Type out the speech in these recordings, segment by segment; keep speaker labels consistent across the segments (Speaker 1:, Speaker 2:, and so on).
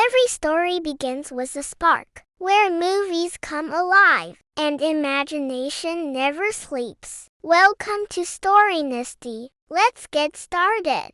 Speaker 1: Every story begins with a spark, where movies come alive, and imagination never sleeps. Welcome to StoryNesty. Let's get started.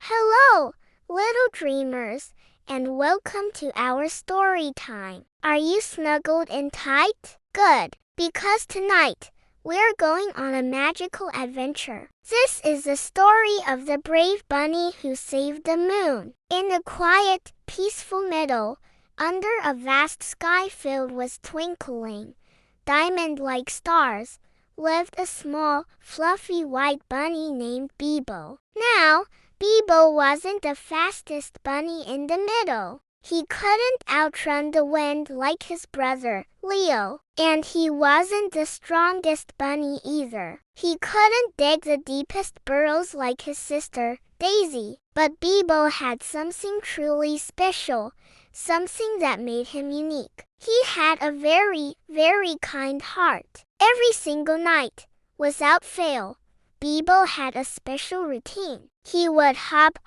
Speaker 1: Hello, little dreamers, and welcome to our story time. Are you snuggled in tight? Good, because tonight, we're going on a magical adventure. This is the story of the brave bunny who saved the moon. In a quiet, peaceful meadow, under a vast sky filled with twinkling, diamond-like stars, lived a small, fluffy white bunny named Bibo. Now, Bibo wasn't the fastest bunny in the meadow. He couldn't outrun the wind like his brother, Leo, and he wasn't the strongest bunny either. He couldn't dig the deepest burrows like his sister, Daisy. But Bibo had something truly special, something that made him unique. He had a very, very kind heart. Every single night, without fail, Bibo had a special routine. He would hop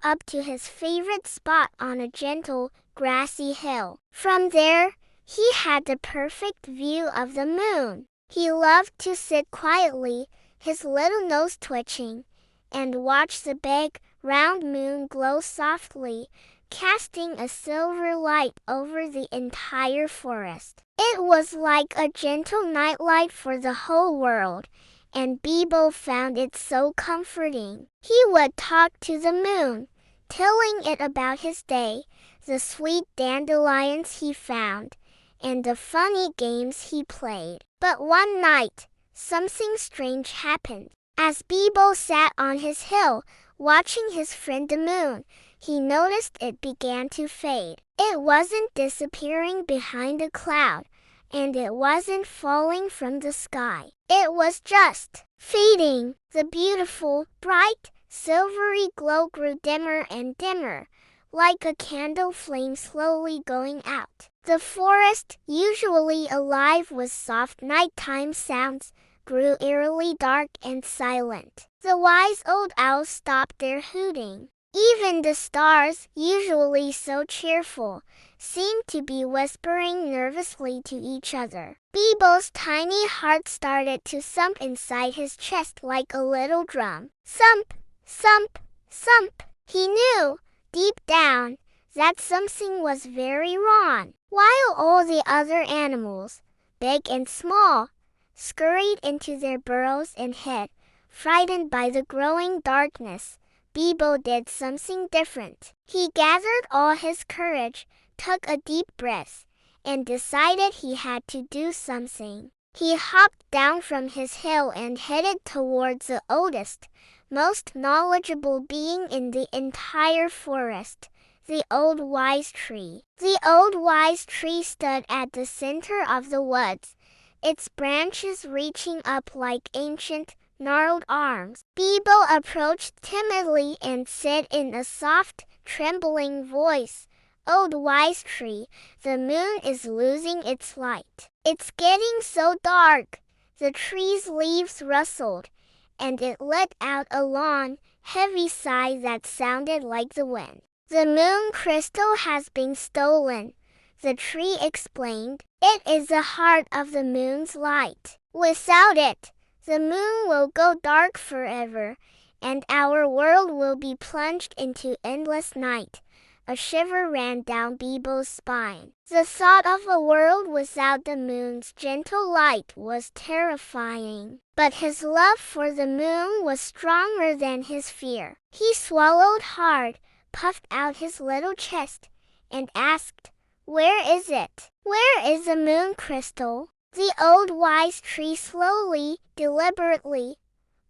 Speaker 1: up to his favorite spot on a gentle, grassy hill. From there, he had the perfect view of the moon. He loved to sit quietly, his little nose twitching, and watch the big, round moon glow softly, casting a silver light over the entire forest. It was like a gentle nightlight for the whole world, and Bibo found it so comforting. He would talk to the moon, telling it about his day, the sweet dandelions he found, and the funny games he played. But one night, something strange happened. As Bibo sat on his hill, watching his friend the moon, he noticed it began to fade. It wasn't disappearing behind a cloud, and it wasn't falling from the sky. It was just fading. The beautiful, bright, silvery glow grew dimmer and dimmer, like a candle flame slowly going out. The forest, usually alive with soft nighttime sounds, grew eerily dark and silent. The wise old owls stopped their hooting. Even the stars, usually so cheerful, seemed to be whispering nervously to each other. Bibo's tiny heart started to thump inside his chest like a little drum. Thump, thump, thump. He knew, deep down, that something was very wrong. While all the other animals, big and small, scurried into their burrows and hid, frightened by the growing darkness, Bibo did something different. He gathered all his courage, took a deep breath, and decided he had to do something. He hopped down from his hill and headed towards the oldest, most knowledgeable being in the entire forest, the old wise tree. The old wise tree stood at the center of the woods, its branches reaching up like ancient, gnarled arms. Bibo approached timidly and said in a soft, trembling voice, "Old wise tree, the moon is losing its light. It's getting so dark." The tree's leaves rustled, and it let out a long, heavy sigh that sounded like the wind. "The moon crystal has been stolen," the tree explained. "It is the heart of the moon's light. Without it, the moon will go dark forever, and our world will be plunged into endless night." A shiver ran down Bibo's spine. The thought of a world without the moon's gentle light was terrifying. But his love for the moon was stronger than his fear. He swallowed hard, puffed out his little chest, and asked, "Where is it? Where is the moon crystal?" The old wise tree slowly, deliberately,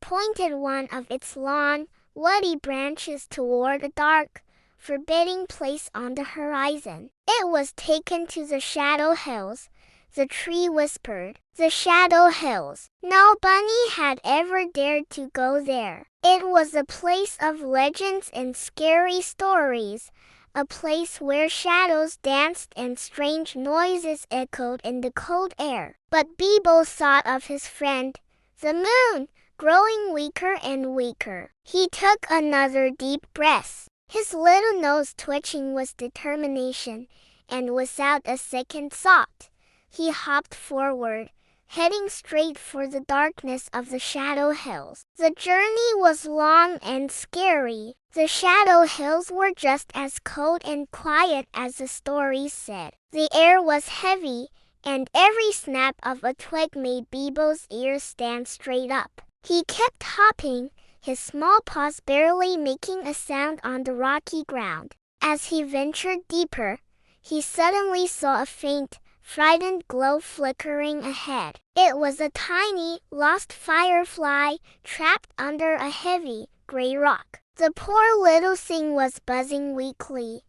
Speaker 1: pointed one of its long, woody branches toward a dark, forbidding place on the horizon. "It was taken to the Shadow Hills," the tree whispered. The Shadow Hills. No bunny had ever dared to go there. It was a place of legends and scary stories, a place where shadows danced and strange noises echoed in the cold air. But Bibo thought of his friend, the moon, growing weaker and weaker. He took another deep breath. His little nose twitching with determination, and without a second thought, he hopped forward, heading straight for the darkness of the Shadow Hills. The journey was long and scary. The Shadow Hills were just as cold and quiet as the story said. The air was heavy, and every snap of a twig made Bibo's ears stand straight up. He kept hopping, his small paws barely making a sound on the rocky ground. As he ventured deeper, he suddenly saw a faint, frightened glow flickering ahead. It was a tiny, lost firefly trapped under a heavy, gray rock. The poor little thing was buzzing weakly,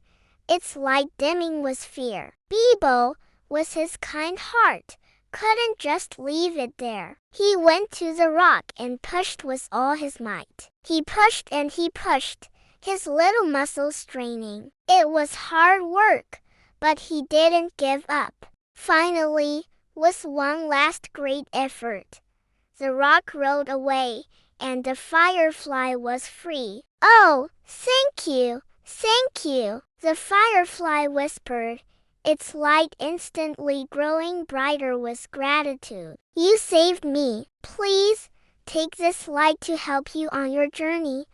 Speaker 1: its light dimming with fear. Bibo, with his kind heart, couldn't just leave it there. He went to the rock and pushed with all his might. He pushed and he pushed, his little muscles straining. It was hard work, but he didn't give up. Finally, with one last great effort, the rock rolled away, and the firefly was free. "Oh, thank you, thank you," the firefly whispered, its light instantly growing brighter with gratitude. "You saved me. Please, take this light to help you on your journey."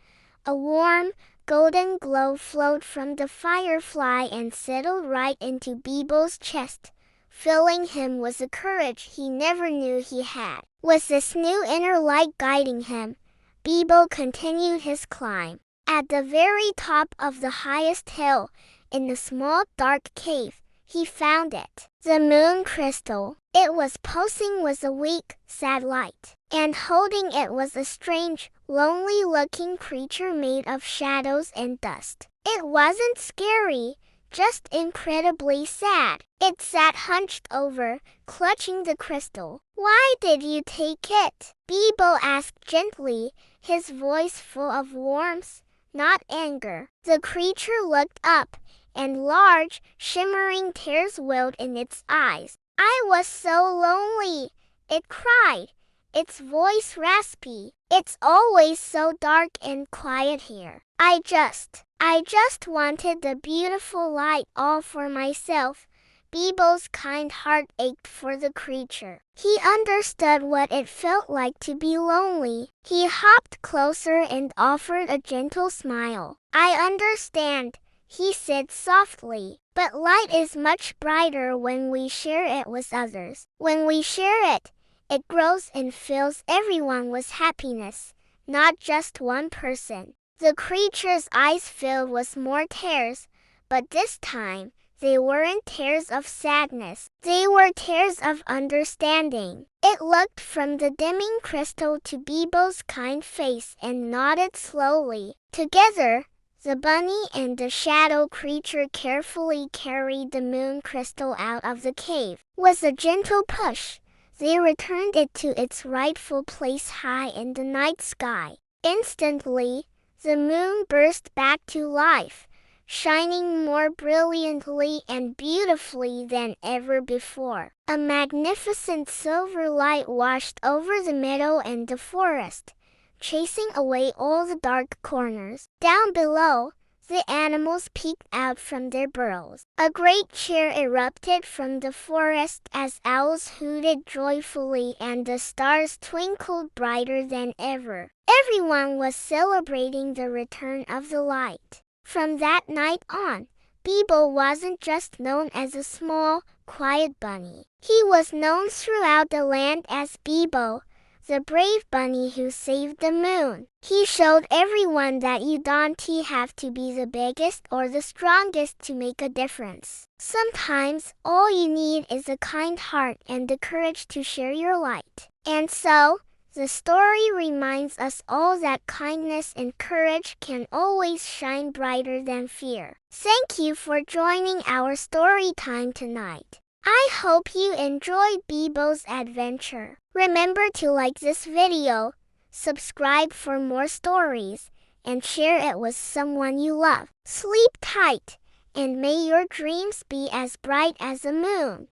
Speaker 1: A warm, golden glow flowed from the firefly and settled right into Bibo's chest, filling him with a courage he never knew he had. With this new inner light guiding him, Bibo continued his climb. At the very top of the highest hill, in a small dark cave, he found it. The moon crystal. It was pulsing with a weak, sad light, and holding it was a strange, lonely-looking creature made of shadows and dust. It wasn't scary, just incredibly sad. It sat hunched over, clutching the crystal. "Why did you take it?" Bibo asked gently, his voice full of warmth, not anger. The creature looked up, and large, shimmering tears welled in its eyes. "I was so lonely," it cried, its voice raspy. "It's always so dark and quiet here. I just wanted the beautiful light all for myself." Bibo's kind heart ached for the creature. He understood what it felt like to be lonely. He hopped closer and offered a gentle smile. "I understand," he said softly, "but light is much brighter when we share it with others. When we share it, it grows and fills everyone with happiness, not just one person." The creature's eyes filled with more tears, but this time, they weren't tears of sadness. They were tears of understanding. It looked from the dimming crystal to Bibo's kind face and nodded slowly. Together, the bunny and the shadow creature carefully carried the moon crystal out of the cave. With a gentle push, they returned it to its rightful place high in the night sky. Instantly, the moon burst back to life, shining more brilliantly and beautifully than ever before. A magnificent silver light washed over the meadow and the forest, chasing away all the dark corners. Down below, the animals peeked out from their burrows. A great cheer erupted from the forest as owls hooted joyfully and the stars twinkled brighter than ever. Everyone was celebrating the return of the light. From that night on, Bibo wasn't just known as a small, quiet bunny. He was known throughout the land as Bibo, the brave bunny who saved the moon. He showed everyone that you don't have to be the biggest or the strongest to make a difference. Sometimes, all you need is a kind heart and the courage to share your light. And so, the story reminds us all that kindness and courage can always shine brighter than fear. Thank you for joining our story time tonight. I hope you enjoyed Bibo's adventure. Remember to like this video, subscribe for more stories, and share it with someone you love. Sleep tight, and may your dreams be as bright as the moon.